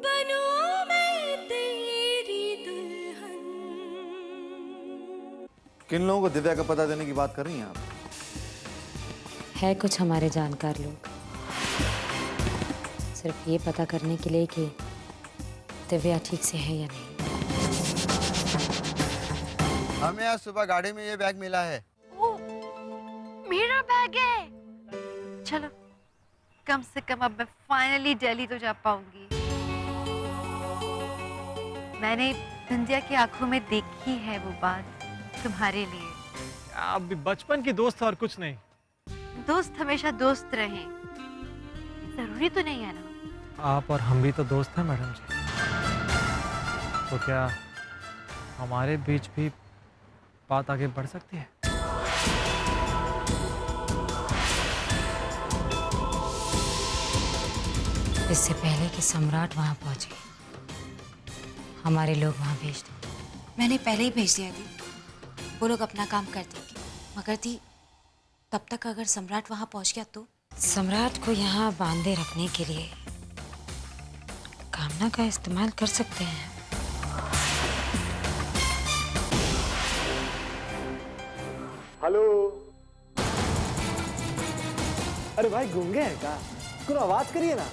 बनूं मैं तेरी दुल्हन। किन लोगों को दिव्या का पता देने की बात कर रही हैं आप? है कुछ हमारे जानकार लोग, सिर्फ ये पता करने के लिए कि दिव्या ठीक से है या नहीं। हमें आज सुबह गाड़ी में ये बैग मिला है। ओ, मेरा बैग है। चलो, कम से कम अब मैं फाइनली दिल्ली तो जा पाऊंगी। मैंने विंध्या की आंखों में देखी है वो बात तुम्हारे लिए। आप भी बचपन की दोस्त और कुछ नहीं। दोस्त हमेशा दोस्त रहें, जरूरी तो नहीं है ना। आप और हम भी तो दोस्त हैं मैडम जी, तो क्या हमारे बीच भी बात आगे बढ़ सकती है? इससे पहले कि सम्राट वहां पहुंचे, हमारे लोग वहां भेज दो। मैंने पहले ही भेज दिया दी, वो लोग अपना काम कर देंगे। मगर दी, तब तक अगर सम्राट वहां पहुंच गया तो? सम्राट को यहाँ बांधे रखने के लिए कामना का इस्तेमाल कर सकते हैं। हेलो। अरे भाई गूंगे हैं क्या? कुछ आवाज करिए ना।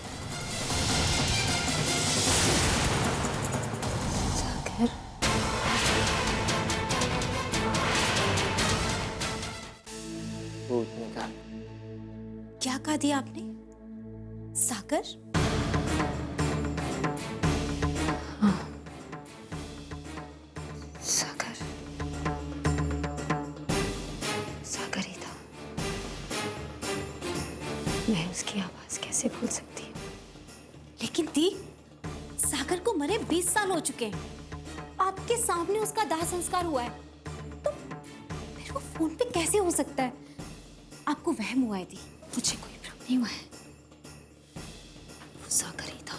सागर, क्या कहा दिया आपने? सागर? सागर, सागर ही था। मैं उसकी आवाज कैसे भूल सकती हूँ? लेकिन दी, सागर को मरे 20 साल हो चुके हैं। आपके सामने उसका दाह संस्कार हुआ है, तो फिर वो फोन पे कैसे हो सकता है? आपको वहम हुआ है दी, मुझे कोई भ्रम नहीं हुआ है। वो सागर ही था।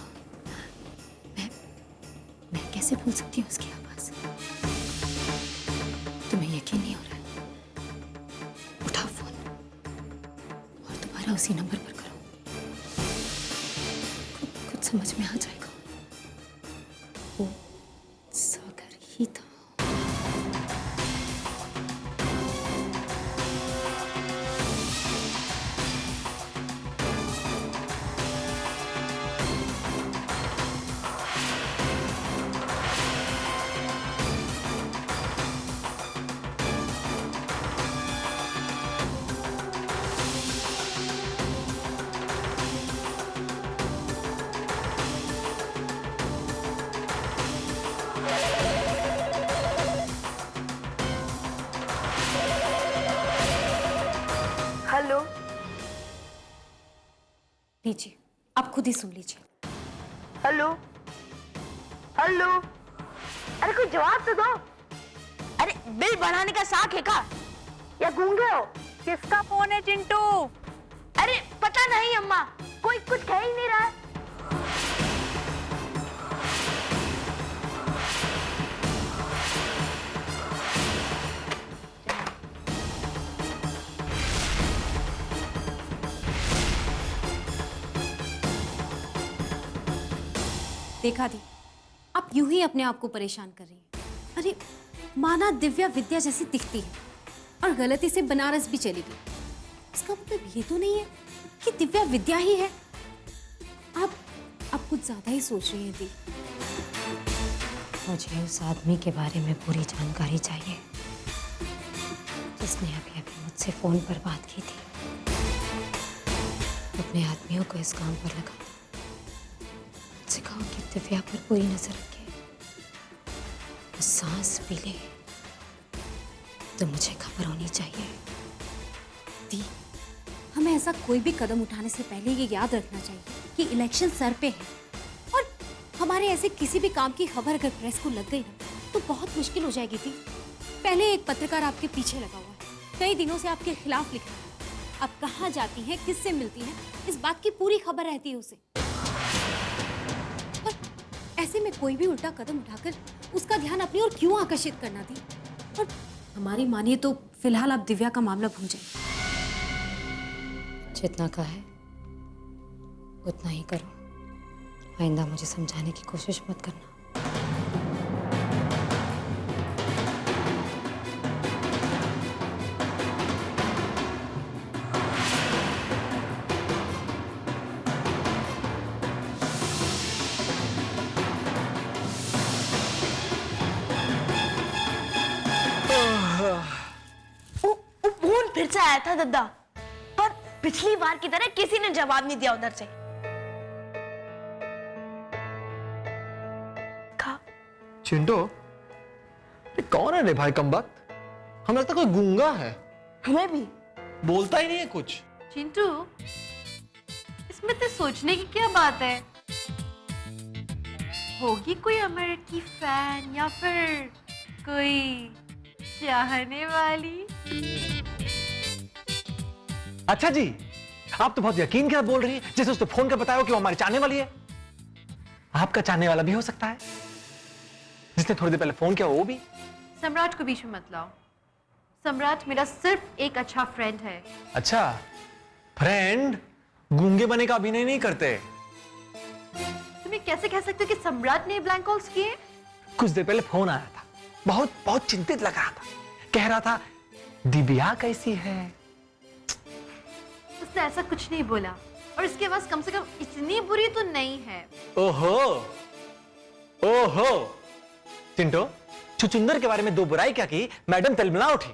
मैं कैसे भूल सकती हूँ उसकी आवाज? तुम्हें यकीन नहीं हो रहा है? उठाओ फोन और दोबारा उसी नंबर पर करो, कुछ समझ में आ जाएगा। वो सागर ही था। हेलो। लीजिए, आप खुद ही सुन लीजिए। हेलो हेलो, अरे कोई जवाब तो दो। अरे बिल बढ़ाने का शौक है क्या, या गूंगे हो? किसका फोन है चिंटू? अरे पता नहीं अम्मा, कोई कुछ कह ही नहीं रहा है। देखा दी, आप यूं ही अपने आप को परेशान कर रही हैं। अरे माना दिव्या विद्या जैसी दिखती है और गलती से बनारस भी चली गई, इसका मतलब ये तो नहीं है कि दिव्या विद्या ही है। आप कुछ ज्यादा ही सोच रही हैं दी। मुझे उस आदमी के बारे में पूरी जानकारी चाहिए जिसने अभी अभी मुझसे फोन पर बात की थी। अपने आदमियों को इस काम पर लगा, मुझसे कहो कि दिव्या पर पूरी नजर रखे। वो सांस भी ले तो मुझे खबर होनी चाहिए। दी, हमें ऐसा कोई भी कदम उठाने से पहले ये याद रखना चाहिए कि इलेक्शन सर पे है, और हमारे ऐसे किसी भी काम की खबर अगर प्रेस को लग गई ना तो बहुत मुश्किल हो जाएगी। थी पहले एक पत्रकार आपके पीछे लगा हुआ है, कई दिनों से आपके खिलाफ लिख रहा है। आप कहाँ जाती हैं, किससे मिलती हैं, इस बात की पूरी खबर रहती है उसे। और ऐसे में कोई भी उल्टा कदम उठाकर उसका ध्यान अपनी ओर क्यों आकर्षित करना थी? और हमारी मानिए तो फिलहाल आप दिव्या का मामला भूल जाइए। जितना का है उतना ही करो। आइंदा मुझे समझाने की कोशिश मत करना। वो फोन फिर से आया था दद्दा, पर पिछली बार की तरह किसी ने जवाब नहीं दिया उधर से। खा चिंटू, ये कौन है रे भाई कमबख्त? हमें लगता कोई गूंगा है, हमें भी बोलता ही नहीं है कुछ। चिंटू, इसमें तो सोचने की क्या बात है? होगी कोई अमेरिकी फैन या फिर कोई चाहने वाली। अच्छा जी, आप तो बहुत यकीन के साथ बोल रही हैं, जैसे उसने फोन कर बताया कि वो हमारी चाहने वाली है। आपका चाहने वाला भी हो सकता है, जिसने थोड़ी देर पहले फोन किया वो भी। सम्राट को बीच में मत लाओ। सम्राट मेरा सिर्फ एक अच्छा फ्रेंड है। अच्छा, फ्रेंड गूंगे बने का अभिनय नहीं करते। तुम्हें कैसे कह सकते हो कि सम्राट ने ब्लैंक कॉल्स किए? कुछ देर पहले फोन आया था, बहुत बहुत चिंतित लग रहा था, कह रहा था दिव्या कैसी है। उसने ऐसा कुछ नहीं बोला, और इसकी आवाज कम से कम इतनी बुरी तो नहीं है। ओहो ओहो, चिंटू, छुचुंदर के बारे में दो बुराई क्या की, मैडम तिलमिला उठी।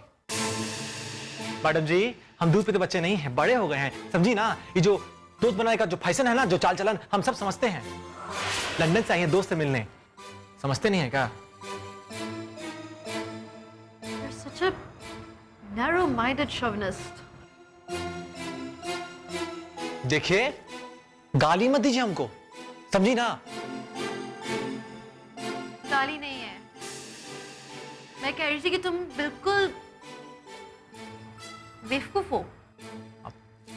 मैडम जी, हम दूध पे तो बच्चे नहीं हैं, बड़े हो गए हैं, समझी ना। ये जो दोस्त बनाने का जो फैशन है ना, जो चाल चलन, हम सब समझते हैं। लंदन से आई हैं दोस्त से मिलने, समझते नहीं है क्या? You're such a narrow-minded chauvinist. देखिए, गाली मत दीजिए हमको, समझी ना। गाली नहीं है, मैं कह रही थी कि तुम बिल्कुल बेवकूफ हो।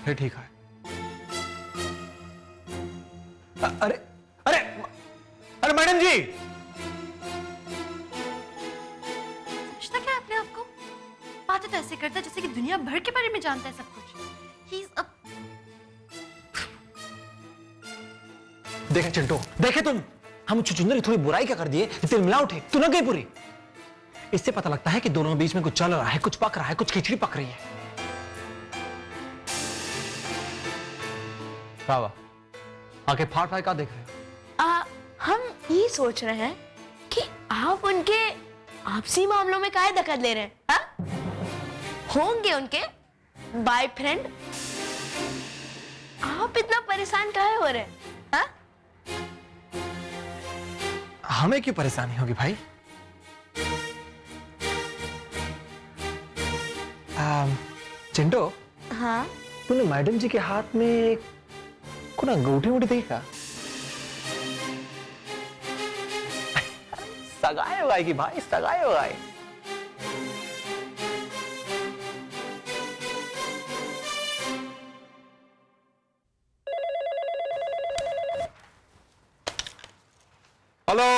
फिर ठीक है। अरे अरे अरे मैडम जी, समझता क्या है अपने आप को? बातें तो ऐसे करता है जैसे कि दुनिया भर के बारे में जानता है सब कुछ। He's a... देखे चिंटू, देखे तुम, हम छुचुंदर की थोड़ी बुराई क्या कर दिए, तिलमिला उठे, तू न गई पूरी। इससे पता लगता है कि दोनों के बीच में कुछ चल रहा है, कुछ पक रहा है, कुछ खिचड़ी पक रही है। वाह, आंखें फाड़ फाड़ क्या देख रहे हो? हम ये सोच रहे हैं कि आप उनके आपसी मामलों में काहे दखल ले रहे हैं? हा? होंगे उनके बॉयफ्रेंड, आप इतना परेशान काहे हो रहे हैं? हा? हमें क्यों परेशानी होगी भाई? चिंटू, हाँ, तूने मैडम जी के हाथ में को ना अंगूठी उठी देखा? सगाई होगा कि भाई, सगाई होगा। हेलो,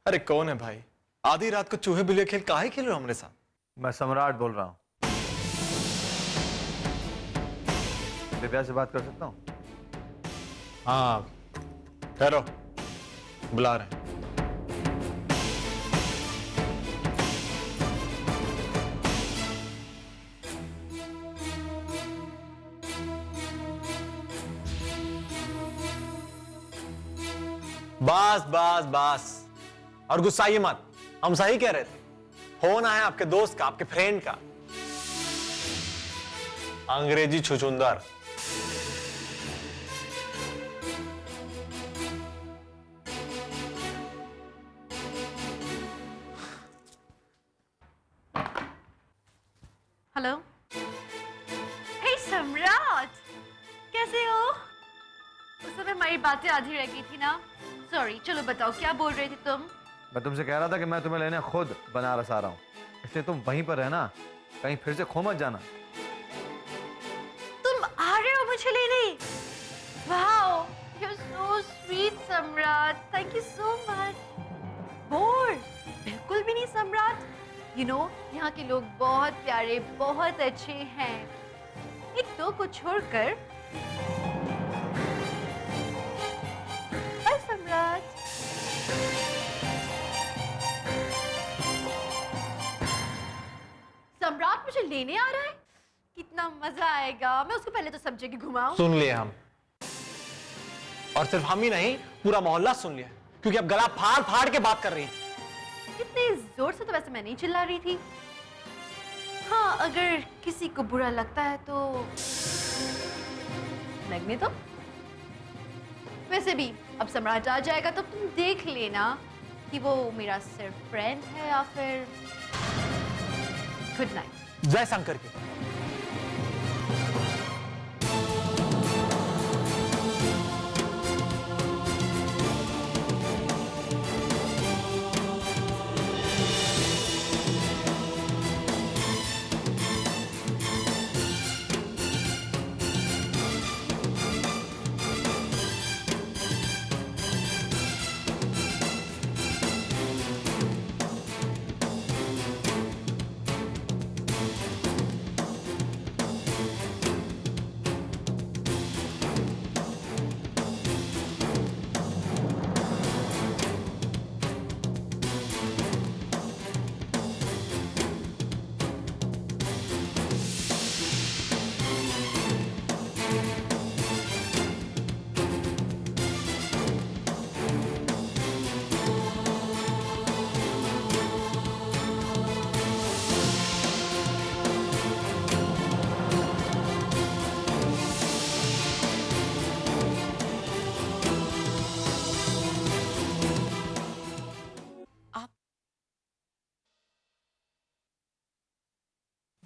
अरे कौन है भाई? आधी रात को चूहे बिल्ली खेल काहे खेल रहे हो हमारे साथ? मैं सम्राट बोल रहा हूँ। दिव्या से बात कर सकता हूँ? हाँ, ठहरो, बुला रहे हैं। बस बस बस, और गुस्साइए मत, हम सही कह रहे थे। फोन आया आपके दोस्त का, आपके फ्रेंड का, अंग्रेजी छुचुंदर। हेलो, हे सम्राट, कैसे हो? उस समय हमारी बातें आधी रह गई थी ना। सॉरी, चलो बताओ क्या बोल रहे थे तुम? मैं तुमसे कह रहा था कि मैं तुम्हें लेने खुद बनारस आ रहा हूँ, इसलिए तुम वहीं पर रहना, कहीं फिर से खो मत जाना। तुम आ रहे हो मुझे लेने? वाओ, you're so sweet, सम्राट। Thank you so much। Bore बिल्कुल भी नहीं सम्राट। You know, यहाँ के लोग बहुत प्यारे, बहुत अच्छे हैं। एक दो को छोड़कर। लेने आ रहा है। कितना मजा आएगा। मैं उसको पहले तो सब जगह घुमाऊं। सुन लिए हम, और सिर्फ हम ही नहीं, पूरा मोहल्ला सुन लिया, क्योंकि अब गला फाड़ फाड़ के बात कर रही है। इतने जोर से तो वैसे मैं नहीं चिल्ला रही थी। हाँ, अगर किसी को बुरा लगता है तो लगने दो। वैसे भी अब सम्राट आ जाएगा तो तुम देख लेना कि वो मेरा सिर्फ फ्रेंड है या फिर। Good night. जय शंकर की।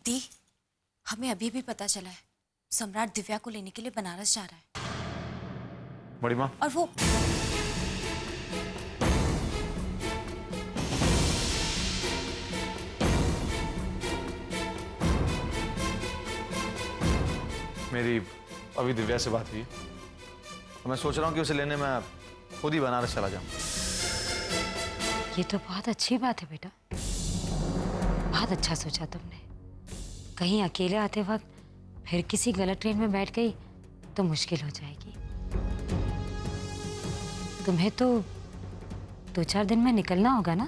दी, हमें अभी भी पता चला है सम्राट दिव्या को लेने के लिए बनारस जा रहा है। बड़ी माँ, और वो मेरी अभी दिव्या से बात हुई, तो मैं सोच रहा हूँ कि उसे लेने मैं खुद ही बनारस चला जाऊँ। ये तो बहुत अच्छी बात है बेटा, बहुत अच्छा सोचा तुमने। कहीं अकेले आते वक्त फिर किसी गलत ट्रेन में बैठ गई तो मुश्किल हो जाएगी। तुम्हें तो 2-4 दिन में निकलना होगा ना?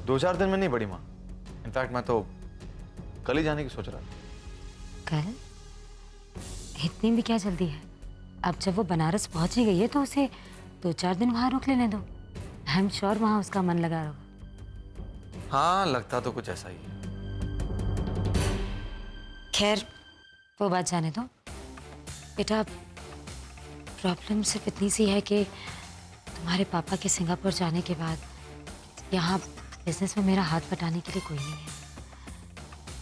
2-4 दिन में नहीं बड़ी माँ, इनफैक्ट मैं तो कल ही जाने की सोच रहा था। कल? इतनी भी क्या जल्दी है? अब जब वो बनारस पहुंच ही गई है तो उसे 2-4 दिन वहां रोक लेने दो। आई एम श्योर वहां उसका मन लगा होगा। हाँ, लगता तो कुछ ऐसा ही है। खैर, वो बात जाने दो बेटा। प्रॉब्लम सिर्फ इतनी सी है कि तुम्हारे पापा के सिंगापुर जाने के बाद यहाँ बिजनेस में मेरा हाथ बटाने के लिए कोई नहीं है।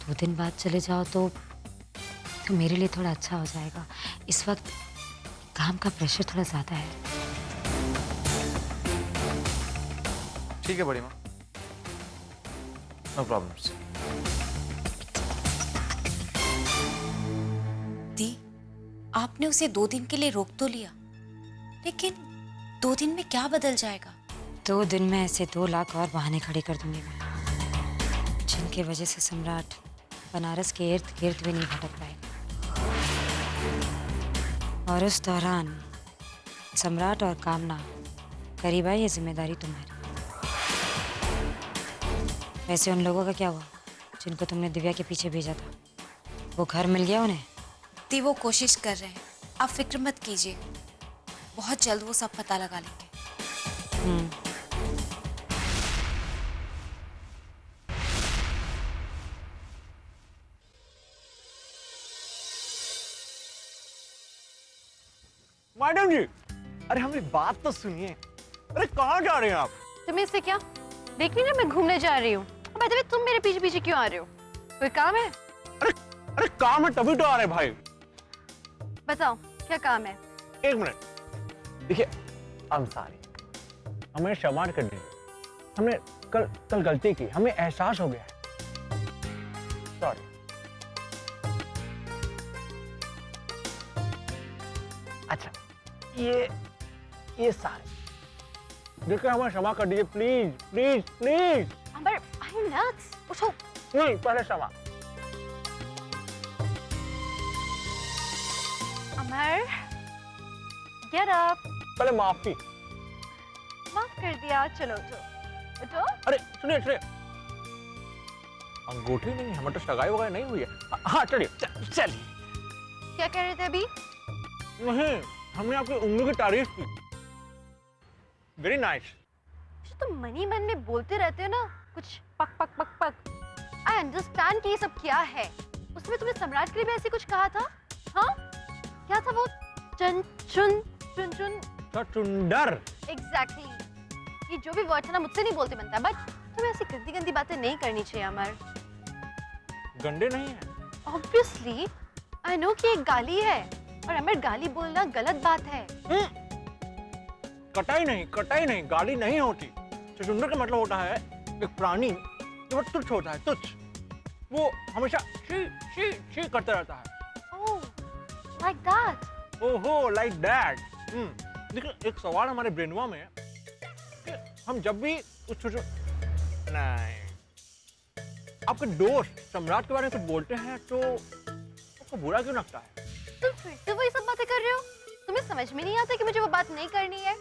2 दिन बाद चले जाओ तो मेरे लिए थोड़ा अच्छा हो जाएगा। इस वक्त काम का प्रेशर थोड़ा ज़्यादा है। ठीक है बड़ी माँ, नो प्रॉब्लम्स। दी, आपने उसे 2 दिन के लिए रोक तो लिया, लेकिन 2 दिन में क्या बदल जाएगा? 2 दिन में ऐसे 2 लाख और बहाने खड़े कर दूंगी मैं, जिनके वजह से सम्राट बनारस के इर्द गिर्द भी नहीं भटक पाएगा। और उस दौरान सम्राट और कामना करीब आई, ये जिम्मेदारी तुम्हारी। वैसे उन लोगों का क्या हुआ जिनको तुमने दिव्या के पीछे भेजा था? वो घर मिल गया उन्हें? दी, वो कोशिश कर रहे हैं, आप फिक्र मत कीजिए, बहुत जल्द वो सब पता लगा लेंगे। मैडम जी, अरे हमारी बात तो सुनिए। अरे कहाँ जा रहे हैं आप? तुम्हें इससे क्या? देख रही ना, मैं घूमने जा रही हूँ। बताइए, तुम मेरे पीछे पीछे क्यों आ रहे हो? कोई काम है? अरे काम है तभी तो आ रहे भाई। बताओ क्या काम है? 1 मिनट, देखिए, I'm sorry, हमें क्षमा कर दीजिए। हमने कल गलती की, हमें एहसास हो गया है। सॉरी। अच्छा, ये सारे देखिए, हमें क्षमा कर दीजिए, please please please. Amar, I am nuts. उठो। नहीं, पहले क्षमा। अमर, गेट अप। पहले माफी। माफ कर दिया, चलो उठो। उठो। अरे सुनिए सुनिए, अंगूठी नहीं, हमें तो सगाई वगाई नहीं हुई है। हाँ चलिए चलिए। क्या कह रहे थे अभी? नहीं, हमने आपकी उंगली की तारीफ की। Very nice. जो तुम मनी मन में बोलते रहते हो ना, कुछ पक पक पक पक। आई अंडरस्टैंड कि ये सब क्या है। उसमें तुमने सम्राट के लिए भी ऐसे कुछ कहा था? हाँ, क्या था वो? चुन चुन चुन चुन चुंदर। एग्जैक्टली। ये जो भी वर्ड है ना, मुझसे नहीं बोलते बनता, बट तुम्हें ऐसी गंदी गंदी बातें नहीं करनी चाहिए अमर। गंदे नहीं है। ऑब्वियसली आई नो कि एक गाली है, और अमर गाली बोलना गलत बात है। कटाई नहीं, गाली नहीं होती। चुंदर का मतलब होता है एक प्राणी जो तुच्छ होता है, तुच्छ। वो हमेशा शी शी शी करता रहता है। ओह, लाइक दैट। ओहो, लाइक दैट। देखिए, एक सवाल हमारे ब्रेनवा में है कि हम जब भी कुछ नहीं, आपके दोस्त सम्राट के बारे में कुछ बोलते हैं तो आपको बुरा क्यों लगता है? तुम फिर से वही सब बातें कर रहे हो? तुम्हें समझ में नहीं आता कि मुझे वो बात नहीं करनी है?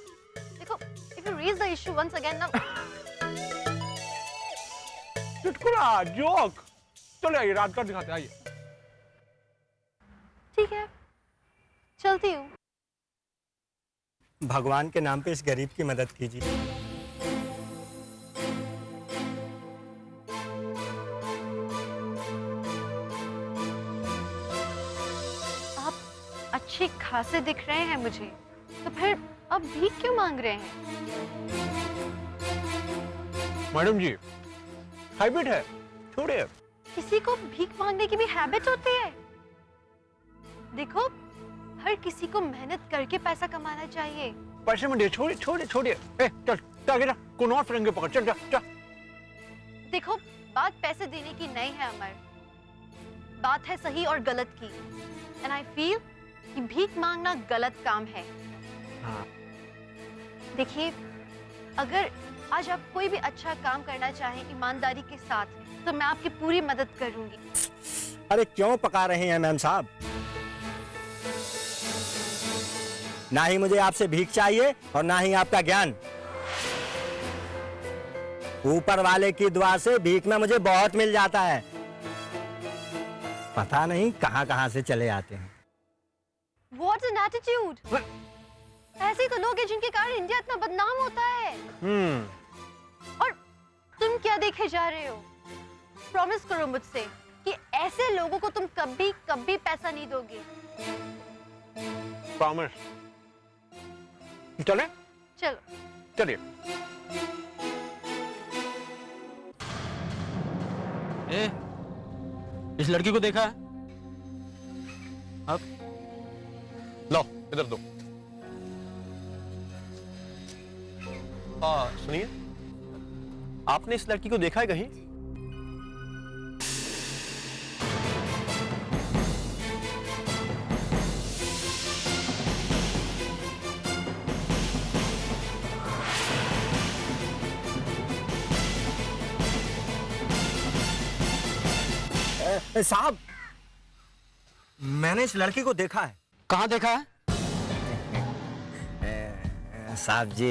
देखो, if you raise the issue once again now. चुटकुला, जोक। चलो आइए, रात का दिखाते हैं, आइए। ठीक है, चलती हूँ। भगवान के नाम पे इस गरीब की मदद कीजिए। आप अच्छे खासे दिख रहे हैं मुझे, तो फिर अब भीख क्यों मांग रहे हैं? मैडम जी, हैबिट है, छोड़िए। किसी को भीख मांगने की भी हैबिट होती है? देखो, हर किसी को मेहनत करके पैसा कमाना चाहिए। पैसे में दे, छोड़िए छोड़िए छोड़िए। चल आगे जा, कौन और फिरंगे पकड़, चल जा जा। देखो, बात पैसे देने की नहीं है अमर, बात है सही और गलत की। एंड आई फील कि भीख मांगना गलत काम है। हाँ। देखिए, अगर आज आप कोई भी अच्छा काम करना चाहें ईमानदारी के साथ, तो मैं आपकी पूरी मदद करूंगी। अरे क्यों पका रहे हैं मैम साहब? ना ही मुझे आपसे भीख चाहिए और ना ही आपका ज्ञान। ऊपर वाले की दुआ से भीख में मुझे बहुत मिल जाता है। पता नहीं कहां कहां से चले आते हैं। What an attitude! ऐसे ही तो लोग हैं जिनके कारण इंडिया इतना बदनाम होता है। और तुम क्या देखे जा रहे हो? प्रॉमिस करो मुझसे कि ऐसे लोगों को तुम कभी कभी पैसा नहीं दोगे। प्रॉमिस। चले? चलो। चलिए। इस लड़की को देखा है? अब लो इधर दो। हाँ सुनिए, आपने इस लड़की को देखा है कहीं? साहब, मैंने इस लड़की को देखा है। कहाँ देखा है? साहब जी,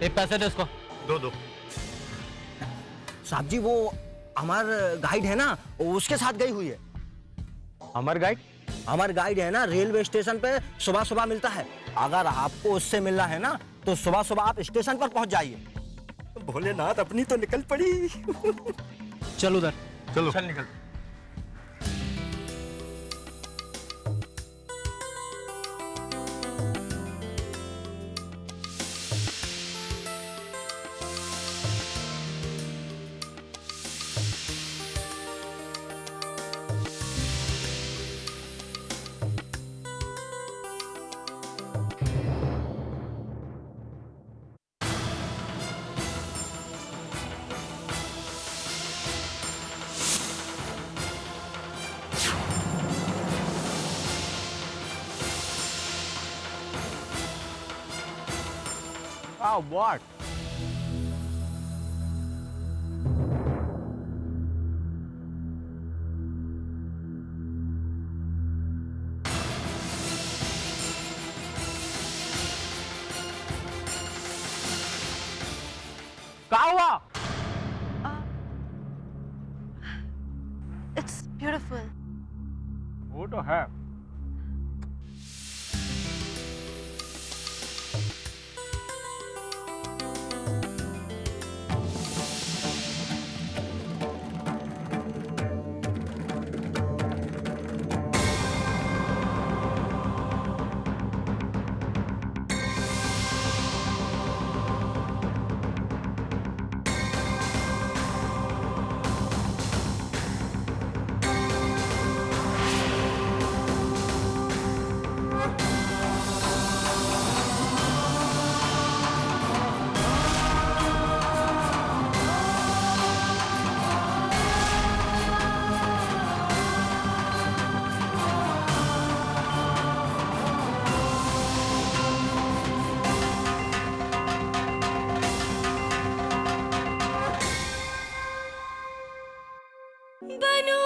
एक पैसे दे उसको। दो दो। साहब जी, वो हमार गाइड है ना, उसके साथ गई हुई है। अमर गाइड? हमार गाइड है ना, रेलवे स्टेशन पे सुबह सुबह मिलता है। अगर आपको उससे मिलना है ना, तो सुबह सुबह आप स्टेशन पर पहुंच जाइए। भोलेनाथ, अपनी तो निकल पड़ी। चल उधर। चलो चल निकल। Oh, what? क्या हुआ? है। बनूं